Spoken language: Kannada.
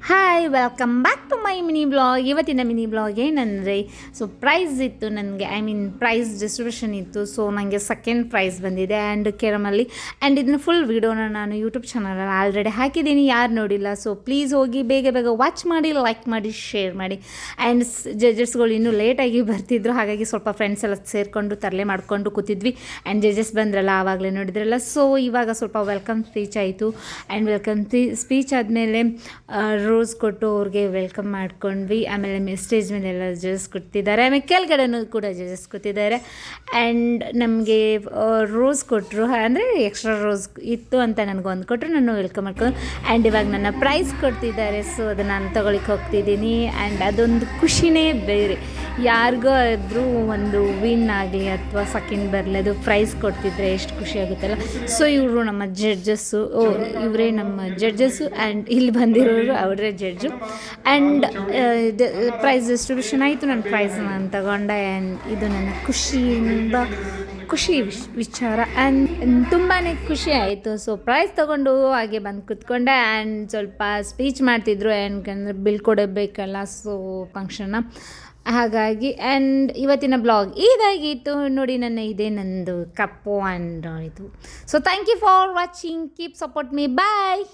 Hi welcome back to my mini blog. ಇವತ್ತಿನ ಮಿನಿ ಬ್ಲಾಗ್ ಏನಂದರೆ, ಸೊ ಪ್ರೈಸ್ ಇತ್ತು ನನಗೆ, ಪ್ರೈಸ್ ಡಿಸ್ಟ್ರಿಬ್ಯೂಷನ್ ಇತ್ತು. ಸೊ ನನಗೆ ಸೆಕೆಂಡ್ ಪ್ರೈಸ್ ಬಂದಿದೆ ಆ್ಯಂಡ್ ಕೆರಮಲ್ಲಿ. ಆ್ಯಂಡ್ ಇದನ್ನ ಫುಲ್ ವೀಡಿಯೋನ ನಾನು ಯೂಟ್ಯೂಬ್ ಚಾನಲಲ್ಲಿ ಆಲ್ರೆಡಿ ಹಾಕಿದ್ದೀನಿ, ಯಾರು ನೋಡಿಲ್ಲ. ಸೊ ಪ್ಲೀಸ್ ಹೋಗಿ ಬೇಗ ಬೇಗ ವಾಚ್ ಮಾಡಿ, ಲೈಕ್ ಮಾಡಿ, ಶೇರ್ ಮಾಡಿ. ಆ್ಯಂಡ್ ಜಡ್ಜಸ್ಗಳು ಇನ್ನೂ ಲೇಟಾಗಿ ಬರ್ತಿದ್ರು, ಹಾಗಾಗಿ ಸ್ವಲ್ಪ ಫ್ರೆಂಡ್ಸ್ ಎಲ್ಲ ಸೇರಿಕೊಂಡು ತರಲೆ ಮಾಡಿಕೊಂಡು ಕೂತಿದ್ವಿ. ಆ್ಯಂಡ್ ಜಡ್ಜಸ್ ಬಂದ್ರಲ್ಲ, ಆವಾಗಲೇ ನೋಡಿದ್ರಲ್ಲ. ಸೊ ಇವಾಗ ಸ್ವಲ್ಪ ವೆಲ್ಕಮ್ ಸ್ಪೀಚ್ ಆಯಿತು. ಆ್ಯಂಡ್ ವೆಲ್ಕಮ್ ಸ್ಪೀಚ್ ಆದಮೇಲೆ ರೋಸ್ ಕೊಟ್ಟು ಅವ್ರಿಗೆ ವೆಲ್ಕಮ್ ಮಾಡ್ಕೊಂಡ್ವಿ. ಆಮೇಲೆ ಸ್ಟೇಜ್ ಮೇಲೆ ಎಲ್ಲ ಜಡ್ಜಸ್ ಕೊಡ್ತಿದ್ದಾರೆ, ಆಮೇಲೆ ಕೆಳಗಡೆನೂ ಕೂಡ ಜಡ್ಜಸ್ ಕೊಟ್ಟಿದ್ದಾರೆ. ಆ್ಯಂಡ್ ನಮಗೆ ರೋಸ್ ಕೊಟ್ಟರು, ಅಂದರೆ ಎಕ್ಸ್ಟ್ರಾ ರೋಸ್ ಇತ್ತು ಅಂತ ನನಗೊಂದು ಕೊಟ್ಟರು, ನಾನು ವೆಲ್ಕಮ್ ಮಾಡ್ಕೊಂಡು. ಆ್ಯಂಡ್ ಇವಾಗ ನನ್ನ ಪ್ರೈಸ್ ಕೊಡ್ತಿದ್ದಾರೆ, ಸೊ ಅದನ್ನು ನಾನು ತೊಗೊಳಿಕ್ಕೆ ಹೋಗ್ತಿದ್ದೀನಿ. ಆ್ಯಂಡ್ ಅದೊಂದು ಖುಷಿನೇ ಬೇರೆ. ಯಾರಿಗೋ ಆದರೂ ಒಂದು ವಿನ್ ಆಗಲಿ ಅಥವಾ ಸೆಕೆಂಡ್ ಬರಲಿ, ಅದು ಪ್ರೈಸ್ ಕೊಡ್ತಿದ್ರೆ ಎಷ್ಟು ಖುಷಿ ಆಗುತ್ತಲ್ಲ. ಸೊ ಇವರು ನಮ್ಮ ಜಡ್ಜಸ್ಸು, ಇವರೇ ನಮ್ಮ ಜಡ್ಜಸ್ಸು. ಆ್ಯಂಡ್ ಇಲ್ಲಿ ಬಂದಿರೋರು ಅವರೇ ಜಡ್ಜು. ಆ್ಯಂಡ್ ಪ್ರೈಸ್ ಡಿಸ್ಟ್ರಿಬ್ಯೂಷನ್ ಆಯಿತು, ನನ್ನ ಪ್ರೈಸ್ನ ನಾನು ತಗೊಂಡೆ. ಆ್ಯಂಡ್ ಇದು ನನ್ನ ಖುಷಿ ವಿಚಾರ. ಆ್ಯಂಡ್ ತುಂಬಾ ಖುಷಿ ಆಯಿತು. ಸೊ ಪ್ರೈಸ್ ತೊಗೊಂಡು ಹಾಗೆ ಬಂದು ಕೂತ್ಕೊಂಡೆ. ಆ್ಯಂಡ್ ಸ್ವಲ್ಪ ಸ್ಪೀಚ್ ಮಾಡ್ತಿದ್ರು, ಯಾಕಂದರೆ ಬೀಳ್ಕೊಡಬೇಕಲ್ಲ, ಸೊ ಫಂಕ್ಷನ್ನ ಹಾಗಾಗಿ. ಆ್ಯಂಡ್ ಇವತ್ತಿನ ಬ್ಲಾಗ್ ಇದಾಗಿತ್ತು ನೋಡಿ. ಇದೇ ನಂದು ಕಪ್ಪು ಆ್ಯಂಡ್ ಇದು. So thank you for watching, keep support me, bye.